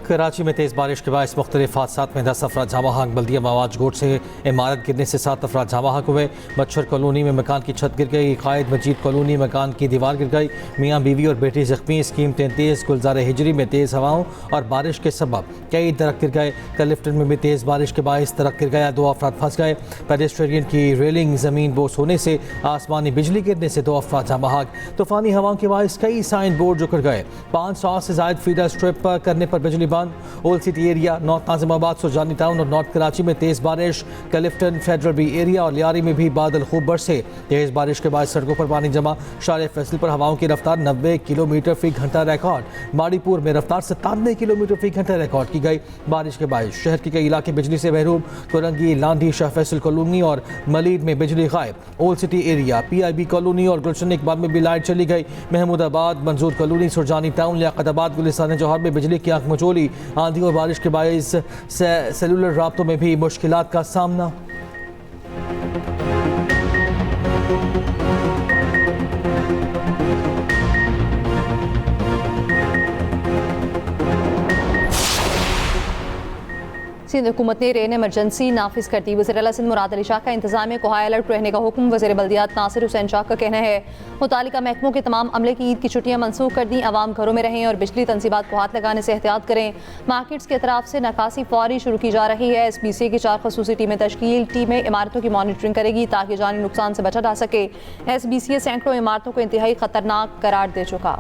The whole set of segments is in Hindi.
कराची में तेज़ बारिश के बायस मुख्तलिफ हादसात में 10 अफराद जामा हक। बल्दिया मवाज गोट से इमारत गिरने से 7 अफराद जामा हक हुए। मच्छर कॉलोनी में मकान की छत गिर गई। कायद मजीद कॉलोनी मकान की दीवार गिर गई। मियाँ बीवी और बेटी जख्मी। स्कीम 33 गुलजार हिजरी में तेज़ हवाओं और बारिश के सबब कई दरख्त गिर गए। कलिफ्टन में भी तेज़ बारिश के बायस दरख्त गिर गया, 2 अफराद फंस गए। पेडेस्ट्रियन की रेलिंग ज़मीन बोस होने से आसमानी बिजली गिरने से 2 अफराद जामा हक। तूफ़ानी हवाओं के बायस कई साइन बोर्ड उखड़ गए। 500 से ज़ायद फीडर स्ट्रिप करने पर बिजली बंद। Old city area, north Nazimabad, Surjani town और नॉर्थ कराची में तेज़ बारिश। कलिफ्टन, फेडरल बी एरिया और लियारी में भी बादल खूब बरसे। तेज़ बारिश के बाद सड़कों पर पानी जमा। शार फैसल पर हवाओं की रफ्तार 90 किलोमीटर फी घंटा रिकॉर्ड। माड़ीपुर में रफ्तार 97 किलोमीटर फी घंटा रिकॉर्ड की गई। बारिश के बाद शहर के कई इलाके बिजली से महरूम। कोरंगी, लांडी, शाह फैसल कॉलोनी और मलीड में बिजली गायब। Old city area, PIB colony और गुलशन इकबाल में भी लाइट चली गई। महमूदाबाद, मंजूर कॉलोनी, सुरजानी टाउन, लियाकताबाद, गुलिस्तान जौहर में बिजली की आंख मचोली। आंधी और बारिश के बायस सेलुलर राब्तों में भी मुश्किलात का सामना। सिंध हुकूमत ने रेन एमरजेंसी नाफिज कर दी। वज़ीर आला सिंध मुराद अली शाह का इंतजामिया को हाई अलर्ट रहने का हुक्म। वज़ीर बल्दियात नासिर हुसैन शाह का कहना है मुतालिका महकमों के तमाम अमले की ईद की छुट्टियां मनसूख कर दी। आवाम घरों में रहें और बिजली तनसीबात को हाथ लगाने से एहतियात करें। मार्केट्स के अतराफ से नकासी फौरी शुरू की जा रही है। SBCA की 4 खसूसी टीमें तश्कील। टीमें इमारतों की मॉनिटरिंग करेगी ताकि जानी नुकसान से बचा जा सके। SBCA सैकड़ों इमारतों को इंतहाई खतरनाक करार दे चुका।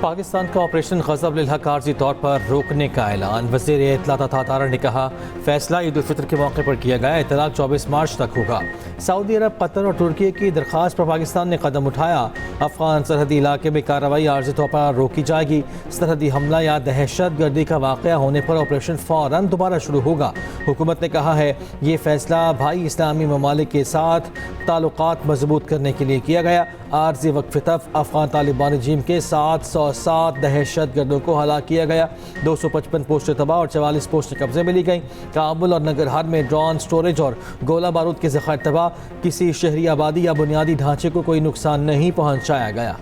पाकिस्तान का ऑपरेशन ग़ज़ब लिल हक़ आर्जी तौर पर रोकने का ऐलान। वज़ीर इत्तलात तारा ने कहा फैसला ईद उल फितर के मौके पर किया गया। इत्तलाक 24 मार्च तक होगा। सऊदी अरब, कतर और तुर्की की दरख्वास्त पर पाकिस्तान ने कदम उठाया। अफगान सरहदी इलाके में कार्रवाई आर्जी तौर पर रोकी जाएगी। सरहदी हमला या दहशत गर्दी का वाक़या होने पर ऑपरेशन फ़ौरन दोबारा शुरू होगा। हुकूमत ने कहा है ये फैसला भाई इस्लामी ममालिक के साथ ताल्लुकात मजबूत करने के लिए किया गया। आर्जी वक्फ़े तक अफगान तालिबान रजीम के 707 दहशत गर्दों को हलाक किया गया। 255 पोस्टें तबाह और 44 पोस्टें कब्जे में ली गई। काबुल और नगरहार में ड्रोन स्टोरेज और गोला बारूद के ज़ख़ायर तबाह। किसी शहरी आबादी या बुनियादी ढांचे को कोई नुकसान नहीं पहुँचाया गया।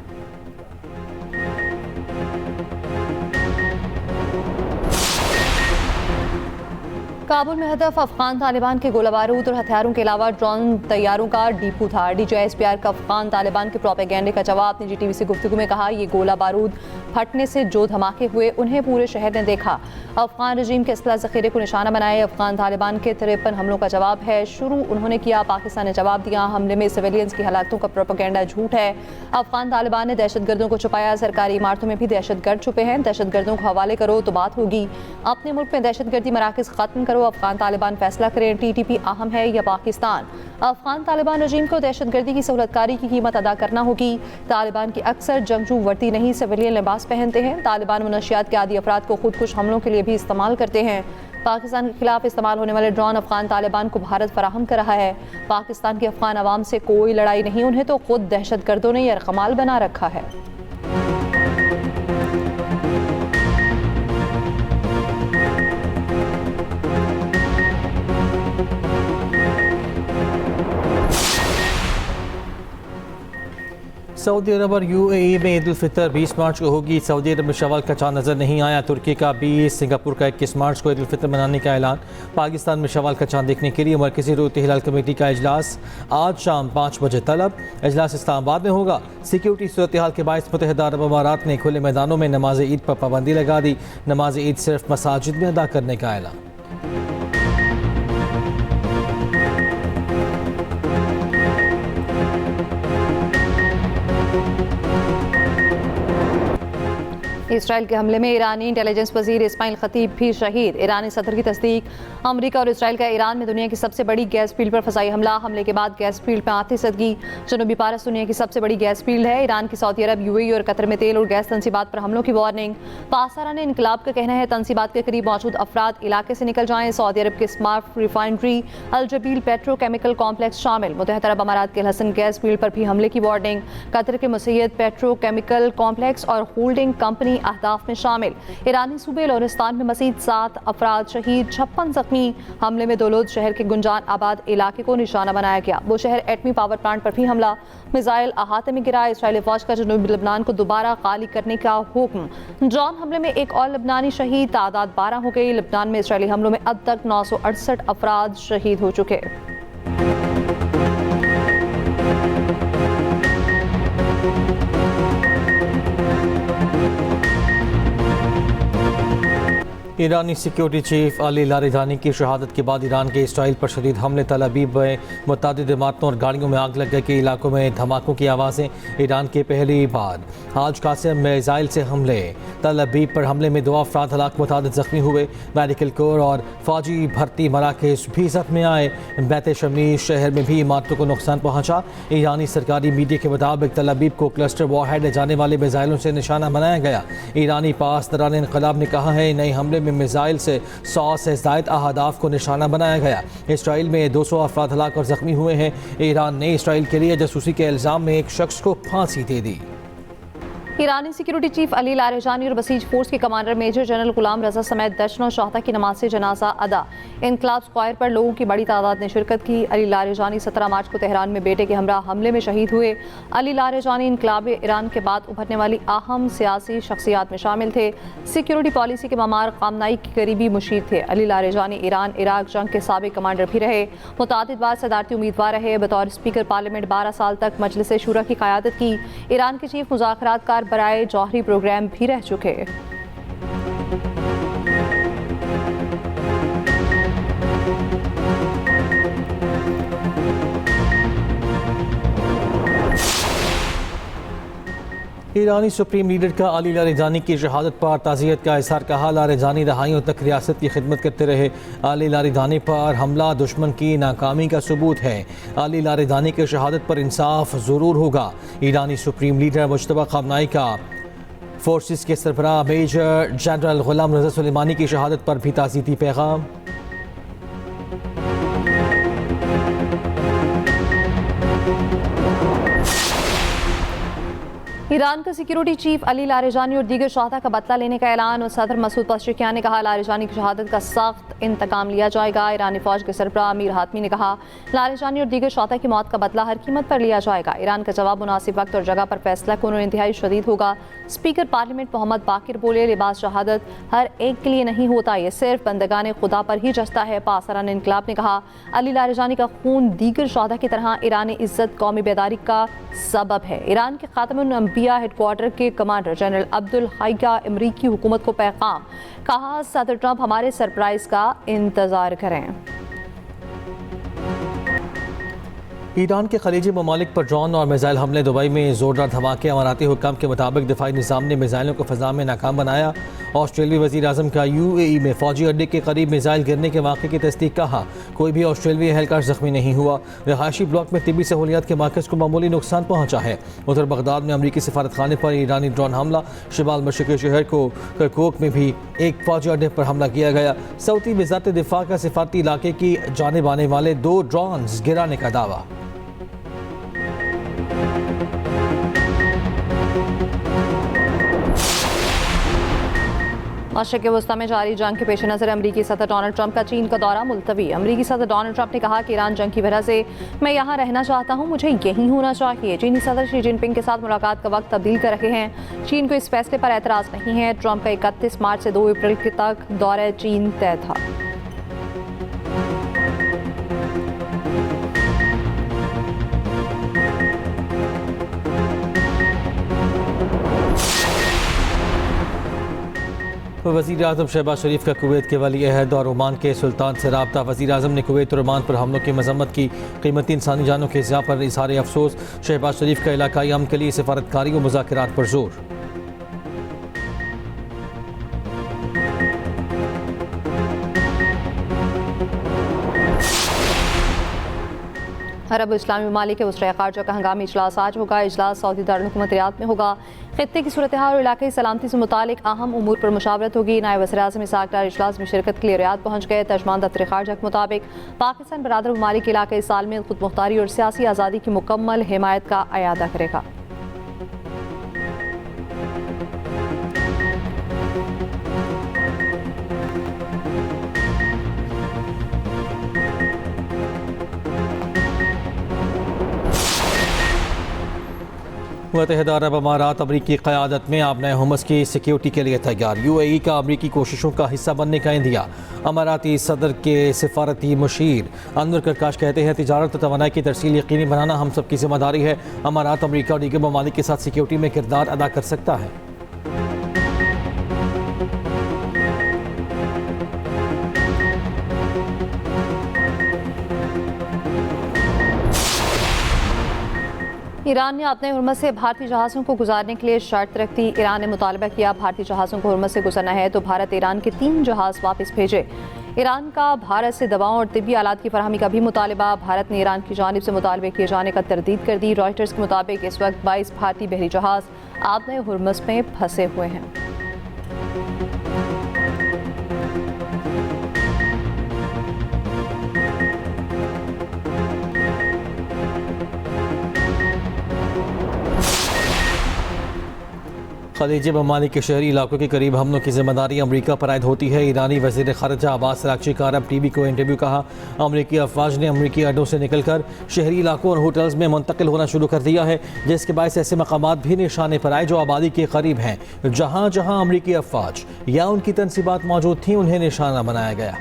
काबुल में हदफ अफगान तालिबान के गोला बारूद और हथियारों के अलावा ड्रोन तैयारों का डिपो था। DGISPR का अफगान तालिबान के प्रोपेगेंडे का जवाब। निजी TV से गुफ्तगू में कहा ये गोला बारूद फटने से जो धमाके हुए उन्हें पूरे शहर ने देखा। अफगान रजीम के असला ज़ख़ीरे को निशाना बनाए। अफगान तालिबान के 53 हमलों का जवाब है। शुरू उन्होंने किया, पाकिस्तान ने जवाब दिया। हमले में सिविलियंस की हलाकतों का प्रोपेगेंडा झूठ है। अफगान तालिबान ने दहशत गर्दों को छुपाया। सरकारी इमारतों में भी दहशत गर्द छुपे हैं। दहशत गर्दों को हवाले करो तो बात होगी। अपने मुल्क में दहशत गर्दी मराकज़ ख़त्म करो। अफगान तालिबान फैसला करें TTP अहम है या पाकिस्तान। अफगान तालिबान रजीम को दहशत गर्दी की सहूलतकारी की कीमत अदा करना होगी। तालिबान की अक्सर जंगजू वर्दी नहीं सिविलियन लिबास पहनते हैं। तालिबान मनशियात के आदी अफराद को खुदकुश हमलों के लिए भी इस्तेमाल करते हैं। पाकिस्तान के खिलाफ इस्तेमाल होने वाले ड्रोन अफगान तालिबान को भारत फराहम कर रहा है। पाकिस्तान की अफगान अवाम से कोई लड़ाई नहीं, उन्हें तो खुद दहशत गर्दों ने यरगमाल बना रखा है। सऊदी अरब और UAE में ईद उल फितर 20 मार्च को होगी। सऊदी अरब में शवाल का चांद नज़र नहीं आया। तुर्की का 20, सिंगापुर का 21 मार्च को ईद उल फितर मनाने का ऐलान। पाकिस्तान में शवाल का चांद देखने के लिए मरकज़ी रूती हिलाल कमेटी का इजलास आज शाम 5 बजे तलब। इजलास इस्लामाबाद में होगा। सिक्योरिटी सूरत हाल के बायस मुत्तहिदा अरब अमारात ने खुले मैदानों में नमाज ईद पर पाबंदी लगा दी। नमाज ईद सिर्फ मसाजिद में अदा करने का ऐलान। इसराइल के हमले में ईरानी इंटेलिजेंस वजीर इस्माइल खतीब भी शहीद। ईरानी सदर की तस्दीक। अमेरिका और इसराइल का ईरान में दुनिया की सबसे बड़ी गैस फील्ड पर फसाई हमला। हमले के बाद गैस फील्ड में आती सदगी। जनूबी पारस दुनिया की सबसे बड़ी गैस फील्ड है। ईरान की सऊदी अरब, UAE और कतर में तेल और गैस तनसीबात पर हमलों की वार्निंग। पासदारान इनकलाब का कहना है तनसीबात के करीब मौजूद अफराद इलाके से निकल जाएं। सऊदी अरब के स्मार्ट रिफाइनरी अल-जबील पेट्रोकेमिकल कॉम्प्लेक्स शामिल। मुत्तहिदा अरब अमारात के हसन गैस फील्ड पर भी हमले की वार्निंग। कतर के मुसैयद पेट्रोकेमिकल कॉम्प्लेक्स और होल्डिंग कंपनी अहदाफ में शामिल। ईरानी सूबे लोरिस्तान में मजीद 7 अफराद शहीद, 56 जख्मी। हमले में दोलोद शहर के गुंजान आबाद इलाके को निशाना बनाया गया। वो शहर एटमी पावर प्लांट पर भी हमला, मिसाइल अहाते में गिरा। इसराइली फौज का जनूबी लबनान को दोबारा खाली करने का हुक्म। ड्रोन हमले में एक और लबनानी शहीद, तादाद 12 हो गई। लबनान में इसराइली हमलों में अब तक 968 अफराद शहीद हो चुके। ईरानी सिक्योरिटी चीफ अली लारिजानी की शहादत के बाद ईरान के इसराइल पर शदीद हमले, तल अबीब में मुतअद्दिद इमारतों और गाड़ियों में आग लग गई। कई इलाकों में धमाकों की आवाज़ें। ईरान के पहली बार आज कासिम में मिसाइल से हमले, तल अबीब पर हमले में 2 अफराद हलाक, मुतअद्दिद जख्मी हुए। मेडिकल कोर और फौजी भर्ती मराकज़ भी जख्म में आए। बैत शमीश शहर में भी इमारतों को नुकसान पहुँचा। ईरानी सरकारी मीडिया के मुताबिक तल अबीब को क्लस्टर वॉरहेड ले जाने वाले मिसाइलों से निशाना बनाया गया। ईरानी पासदारान इनकलाब ने कहा है नए हमले में मिसाइल से 100 से ज़ायद अहदाफ को निशाना बनाया गया। इसराइल में 200 अफराद हलाक और जख्मी हुए हैं। ईरान ने इसराइल के लिए जासूसी के इल्ज़ाम में एक शख्स को फांसी दे दी। ईरानी सिक्योरिटी चीफ अली लारिजानी और बसीज फोर्स के कमांडर मेजर जनरल गुलाम रजा समेत दर्जनों शहदा की नमाज जनाजा अदा। इनकलाब स्क्वायर पर लोगों की बड़ी तादाद ने शिरकत की। अली लारिजानी 17 मार्च को तेहरान में बेटे के हमरा हमले में शहीद हुए। अली लारिजानी इनकलाब ईरान के बाद उभरने वाली अहम सियासी शख्सियात में शामिल थे। सिक्योरिटी पॉलिसी के मामार कामनाई के करीबी मुशीर थे। अली लारिजानी ईरान इराक जंग के साबिक कमांडर भी रहे। मुतअद्दिद बार सदारती उम्मीदवार रहे। बतौर स्पीकर पार्लियामेंट 12 साल तक मजलिस शूरा की क़यादत की। ईरान के चीफ मुज़ाकरातकार बराए जौहरी प्रोग्राम भी रह चुके। ईरानी सुप्रीम लीडर का अली लारिजानी की शहादत पर ताज़ियत का इज़हार। कहा लारिजानी दहाइयों तक रियासत की खिदमत करते रहे। अली लारिजानी पर हमला दुश्मन की नाकामी का सबूत है। अली लारिजानी की शहादत पर इंसाफ ज़रूर होगा। ईरानी सुप्रीम लीडर मुज्तबा खामनाई का फोर्सेस के सरबराह मेजर जनरल गुलाम रज़ा सुलेमानी की शहादत पर भी ताज़ियती पैगाम। ईरान का सिक्योरिटी चीफ अली लारिजानी और दीगर शहादा का बदला लेने का ऐलान। और सदर मसूद पज़ेश्कियान ने कहा लारिजानी की शहादत का सख्त इंतकाम लिया जाएगा। ईरानी फौज के सरबराह अमीर हातमी ने कहा लारिजानी और दीगर शहादा की मौत का बदला हर कीमत पर लिया जाएगा। ईरान का जवाब मुनासिब वक्त और जगह पर फैसला कौन इंतहाई शदीद होगा। स्पीकर पार्लियामेंट मोहम्मद बाकिर बोले लिबास शहादत हर एक के लिए नहीं होता, ये सिर्फ बंदगाने खुदा पर ही जचता है। पासरान इनकलाब ने कहा अली लारिजानी का खून दीगर शहादा की तरह ईरानी इज्जत कौमी बेदारी का सबब है। ईरान के खातमुन अंबिया हेडक्वार्टर के कमांडर जनरल अब्दुल हाई का अमरीकी हुकूमत को पैगाम। कहा सदर ट्रंप हमारे सरप्राइज का इंतजार करें। ईरान के खलीजी ममालिक पर ड्रोन और मिसाइल हमले। दुबई में जोरदार धमाके। अमाराती हुक्काम के मुताबिक दिफाई निज़ाम ने मिसाइलों को फ़ज़ा में नाकाम बनाया। ऑस्ट्रेलियाई वज़ीर आज़म का UAE में फ़ौजी अड्डे के करीब मिसाइल गिरने के वाक़े की तस्दीक। कहा कोई भी ऑस्ट्रेलियाई एहलकार ज़ख्मी नहीं हुआ। रहायशी ब्लॉक में तिब्बी सहूलियात के मरकज़ को मामूली नुकसान पहुँचा है। उधर बगदाद में अमरीकी सफारत खाने पर ईरानी ड्रोन हमला। शिमाल मशरक़ी शहर को करकुक में भी एक फ़ौजी अड्डे पर हमला किया गया। सऊदी वज़ारत दिफ़ा का सिफारती इलाके की जानिब आने वाले 2 ड्रोन गिराने का दावा। मशरिक़ वस्ता में जारी जंग के पेश नज़र अमरीकी सदर डोनाल्ड ट्रंप का चीन का दौरा मुलतवी। अमरीकी सदर डोनाल्ड ट्रंप ने कहा कि ईरान जंग की वजह से मैं यहाँ रहना चाहता हूँ, मुझे यहीं होना चाहिए। चीनी सदर शी जिनपिंग के साथ मुलाकात का वक्त तब्दील कर रहे हैं। चीन को इस फैसले पर एतराज़ नहीं है। ट्रंप का 31 मार्च से 2 अप्रैल तक दौरे चीन तय था। वज़ीर आज़म शहबाज शरीफ का कुवैत के वली अहद और ओमान के सुल्तान से रब्ता। वज़ीर आज़म ने कुवैत और ओमान पर हमलों की मजम्मत की। कीमती इंसानी जानों के ज़िया पर इज़हार अफसोस। शहबाज शरीफ का इलाकाई अमन के लिए सफारतकारी और मुज़ाकरात पर जोर। अरब इस्लामी ममालिक के वज़ीर ख़ारजा का हंगामी इजलास आज होगा। इजलास सऊदी दारुल-हुकूमत रियाद में होगा। खित्ते की सूरत हाल और इलाक़ाई सलामती से मुतालिक अहम उमूर पर मुशावरत होगी। नायब वज़ीर-ए-आज़म इसहाक़ डार इजलास में शिरकत के लिए रियाद पहुँच गए। तर्जमान दफ्तर ख़ारजा के मुताबिक पाकिस्तान बरादर ममालिक के इलाक़ाई सालमियत, खुद मुख्तारी और सियासी आज़ादी की मुकम्मल हिमायत का अयादा करेगा। मुत्तहिदा अरब अमारात अमरीकी क़यादत में आबनाए हुमस की सिक्योरिटी के लिए तैयार। UAE का अमरीकी कोशिशों का हिस्सा बनने का इंदिया। अमाराती सदर के सिफारती मुशीर अनवर करकाश कहते हैं तिजारत और तवानाई की तरसील यकीनी बनाना हम सब की जिम्मेदारी है। अमारात अमरीका और दीगर ममालिक के साथ सिक्योरिटी में किरदार अदा कर सकता है। ईरान ने अपने हुर्मत से भारतीय जहाज़ों को गुजारने के लिए शर्त रख दी। ईरान ने मुतालबा किया भारतीय जहाज़ों को हुर्मत से गुजरना है तो भारत ईरान के 3 जहाज़ वापस भेजे। ईरान का भारत से दवाओं और तिब्बी आलात की फरहमी का भी मुतालबा। भारत ने ईरान की जानिब से मुतालबे किए जाने का तरदीद कर दी। रॉयटर्स के मुताबिक इस वक्त 22 भारतीय बहरी जहाज़ आबने हुर्मस में फंसे हुए हैं। खलीजी ममालिक के शहरी इलाकों के करीब हमलों की जिम्मेदारी अमरीका पर आयद होती है। ईरानी वज़ीर ख़ारिजा अब्बास अराग़ची का अरब TV को इंटरव्यू कहा। अमरीकी अफवाज ने अमरीकी अड्डों से निकलकर शहरी इलाकों और होटल्स में मुंतकिल होना शुरू कर दिया है, जिसके बायस ऐसे मकामात भी निशाने पर आए जो आबादी के करीब हैं। जहाँ जहाँ अमरीकी अफवाज या उनकी तनसीबात मौजूद थीं उन्हें निशाना बनाया गया।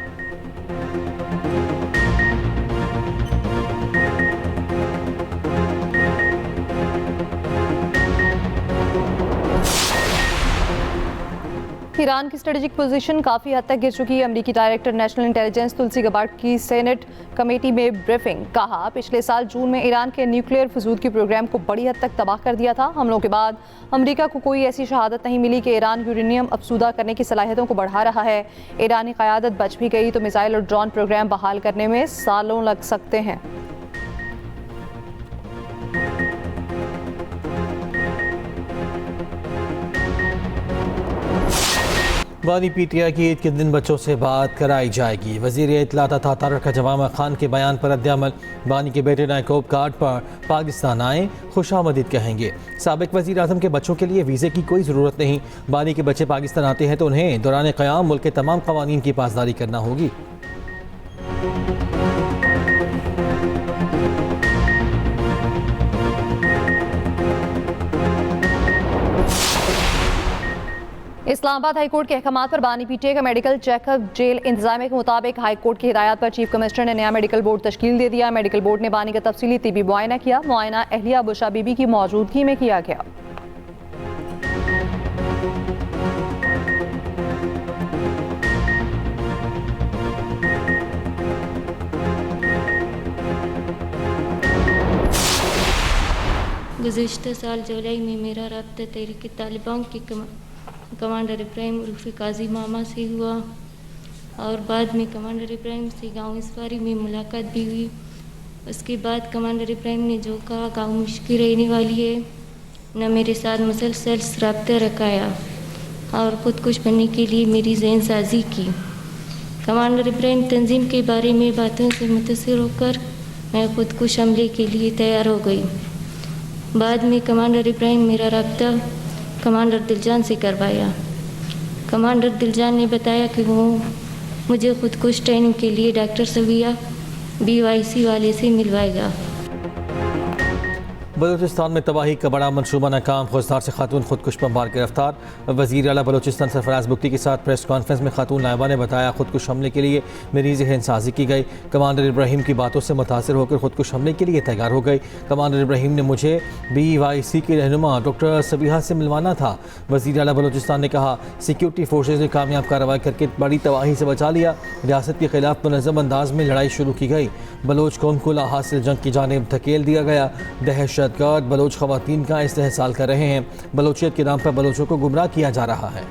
ईरान की स्ट्रेटेजिक पोजीशन काफ़ी हद तक गिर चुकी है। अमरीकी डायरेक्टर नेशनल इंटेलिजेंस तुलसी गबार्ड की सेनेट कमेटी में ब्रीफिंग। कहा पिछले साल जून में ईरान के न्यूक्लियर फजूदगी प्रोग्राम को बड़ी हद तक तबाह कर दिया था। हमलों के बाद अमरीका को कोई ऐसी शहादत नहीं मिली कि ईरान यूरेनियम अफसूदा करने की सलाहियतों को बढ़ा रहा है। ईरानी क़यादत बच भी गई तो मिसाइल और ड्रोन प्रोग्राम बहाल करने में सालों लग सकते हैं। बानी PTI की ईद के दिन बच्चों से बात कराई जाएगी। वज़ीर इत्तलात था तारक जवामा खान के बयान पर रद्द-ए-अमल। बानी के बेटे नायकोब कार्ड पर पाकिस्तान आए खुशामदीद कहेंगे। साबिक वज़ीर आज़म के बच्चों के लिए वीज़े की कोई ज़रूरत नहीं। बानी के बच्चे पाकिस्तान आते हैं तो उन्हें दौरान क़याम मुल्क के तमाम क़वानीन की पासदारी करना होगी। इस्लामाबाद हाईकोर्ट के अहकाम पर बानी PTI का मेडिकल चेकअप। जेल इंतजामिया के मुताबिक हाईकोर्ट की हिदायत पर चीफ कमिश्नर ने नया मेडिकल बोर्ड तश्कील दे दिया। मेडिकल बोर्ड ने बानी का तफसीली तिबी मुआयना किया। मुआयना अहलिया बुशा बीबी की मौजूदगी में किया गया। गुज़िश्ता साल जुलाई में मेरा रब्ता तहरीक तालिबान के कमांडर इब्राहिम उर्फ काजी मामा से हुआ और बाद में कमांडर इब्राहिम से गांव इसवारी में मुलाकात भी हुई। उसके बाद कमांडर इब्राहिम ने जो कहा गांव मुश्किल रहने वाली है, न मेरे साथ मुसलसल रब्ता रखाया और खुदकुश बनने के लिए मेरी जहन साजी की। कमांडर इब्राहिम तंजीम के बारे में बातों से मुतासिर होकर मैं खुदकुश हमले के लिए तैयार हो गई। बाद में कमांडर इब्राहिम मेरा रब्ता कमांडर दिलजान से करवाया। कमांडर दिलजान ने बताया कि वो मुझे खुदकुश ट्रेनिंग के लिए डॉक्टर सविया BYC वाले से मिलवाएगा। बलूचिस्तान में तबाही का बड़ा मनसूबा नाकाम। खुजदार से खातून खुदकुश बमबार गिरफ्तार। वज़ीर आला बलूचिस्तान सरफराज बुख्ती के साथ प्रेस कॉन्फ्रेंस में खातून नायबा ने बताया खुदकुश हमले के लिए मेरी ज़हन साजी की गई। कमांडर इब्राहिम की बातों से मुतासिर होकर खुदकुश हमले के लिए तैयार हो गई। कमांडर इब्राहिम ने मुझे BYC की रहनुमा डॉक्टर सबिहा से मिलवाना था। वज़ीर आला बलूचिस्तान ने कहा सिक्योरिटी फोर्सेज ने कामयाब कार्रवाई करके बड़ी तबाही से बचा लिया। रियासत के खिलाफ मुनज़्ज़म अंदाज में लड़ाई शुरू की गई। बलोच कौम को लाहासिल जंग की जानिब धकेल दिया गया। दहशत गर्द बलोच ख़वातीन का इस्तेहसाल कर रहे हैं। बलोचियत के नाम पर बलोचों को गुमराह किया जा रहा है।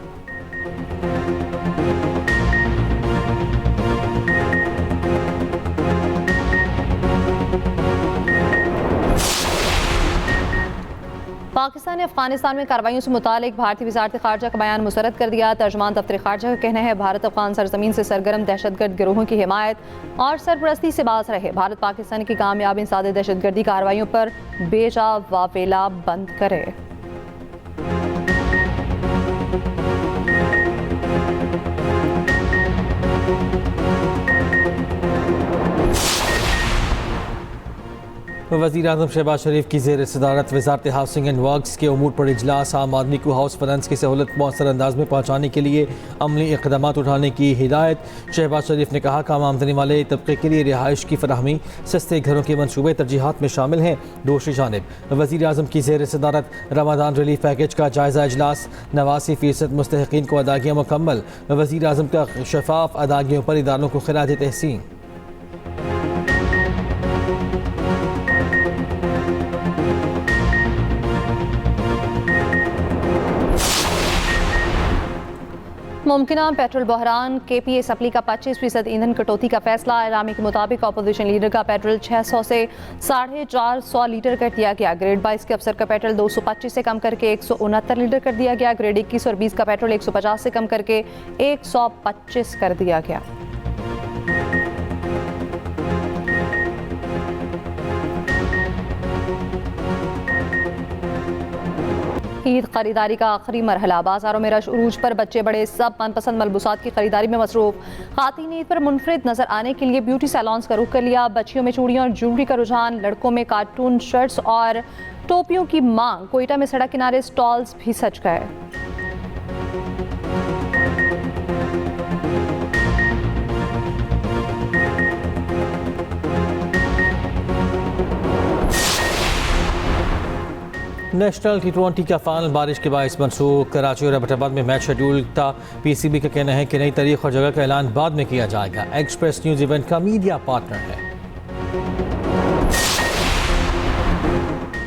पाकिस्तान ने अफगानिस्तान में कार्रवाइयों से मुतालिक भारतीय वज़ारत ख़ारजा का बयान मुस्तरद कर दिया। तर्जुमान दफ्तर ख़ारजा का कहना है भारत अफगान सरजमीन से सरगर्म दहशतगर्द गिरोहों की हिमायत और सरपरस्ती से बाज रहे। भारत पाकिस्तान की कामयाब इंसादी दहशतगर्दी कार्रवाइयों पर बेजा वावेला बंद करे। वज़ीर आज़म शहबाज शरीफ की ज़ेर सदारत वज़ारत हाउसिंग एंड वर्क्स के उमूर पर इजलास। आम आदमी को हाउस फाइनेंस की सहूलत मौसर अंदाज में पहुँचाने के लिए अमली इक़दामात उठाने की हिदायत। शहबाज शरीफ ने कहा कम आमदनी वाले तबके के लिए रिहाइश की फराहमी सस्ते घरों के मनसूबे तरजीहात में शामिल हैं। दूसरी जानिब वज़ीर आज़म की ज़ेर सदारत रमज़ान रिलीफ पैकेज का जायज़ा इजलास। 89% मुस्तहिक़ीन को अदागियाँ मुकम्मल। वज़ीर आज़म का शफाफ अदागियों पर इदारों को खिराज तहसीन। मुमकिन पेट्रोल बहरान KPA सप्ली का 25% ईंधन कटौती का फैसला। एलामी के मुताबिक अपोजिशन लीडर का पेट्रोल 600 से 450 लीटर कर दिया गया। ग्रेड 22 के अफसर का पेट्रोल 225 से कम करके 169 लीटर कर दिया गया। ग्रेड 21 और 20 का पेट्रोल 150 से कम करके 125 कर दिया गया। ईद खरीदारी का आखिरी मरहला। बाजारों में रश उरूज पर। बच्चे बड़े सब मनपसंद मलबूसात की खरीदारी में मसरूफ। खातीन ईद पर मुनफरिद नजर आने के लिए ब्यूटी सैलॉन्स का रुख कर लिया। बच्चियों में चूड़ियों और ज्वेलरी का रुझान। लड़कों में कार्टून शर्ट्स और टोपियों की मांग। कोयटा में सड़क किनारे स्टॉल्स भी सज गए। नेशनल T20 का फाइनल बारिश के बायस मनसूख। कराची और एबटाबाद में मैच शेड्यूल था। PCB का कहना है कि नई तारीख और जगह का ऐलान बाद में किया जाएगा। एक्सप्रेस न्यूज़ इवेंट का मीडिया पार्टनर है।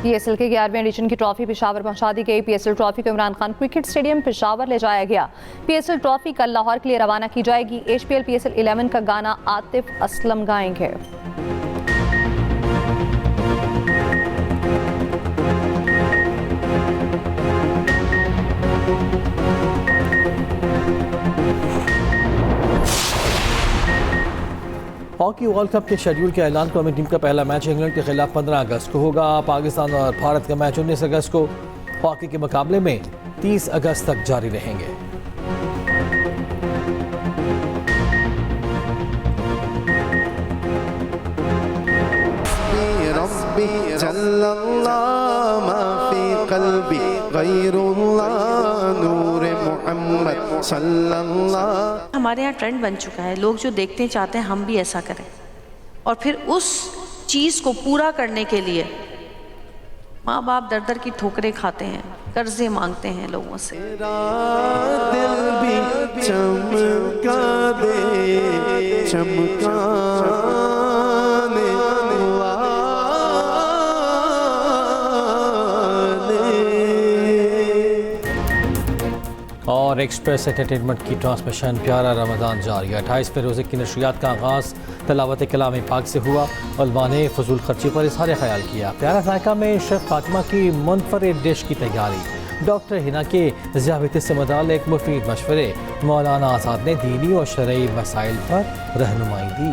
PSL के 11वें एडिशन की ट्रॉफी पेशावर पहुंचा दी गई। PSL ट्रॉफी को इमरान खान क्रिकेट स्टेडियम पेशावर ले जाया गया। PSL ट्रॉफी कल लाहौर के लिए रवाना की जाएगी। HPL PSL 11 का गाना आतिफ असलम गाएंगे। हॉकी वर्ल्ड कप के शेड्यूल के ऐलान कौमी टीम का पहला मैच इंग्लैंड के खिलाफ 15 अगस्त को होगा। पाकिस्तान और भारत का मैच 19 अगस्त को। हॉकी के मुकाबले में 30 अगस्त तक जारी रहेंगे। हमारे यहाँ ट्रेंड बन चुका है। लोग जो देखते चाहते हैं हम भी ऐसा करें, और फिर उस चीज़ को पूरा करने के लिए माँ बाप दर दर की ठोकरें खाते हैं, कर्जे मांगते हैं लोगों से। दिल भी चमका दे, चमकाने और एक्सप्रेस एंटरटेनमेंट की ट्रांसमिशन प्यारा रमज़ान जारी है। 28वें रोज़े की नशरियात का आगाज़ तलावत कलाम पाक से हुआ। उलमा ने फजूल खर्ची पर इज़हार ख्याल किया। प्यारा जायका में शेफ़ फातिमा की मुनफरिद डिश की तैयारी। डॉक्टर हिना के ज़ियाबत से मुताल्लिक़ मुफीद मशवरे। मौलाना आज़ाद ने दीनी और शरई मसाइल पर रहनुमाई दी।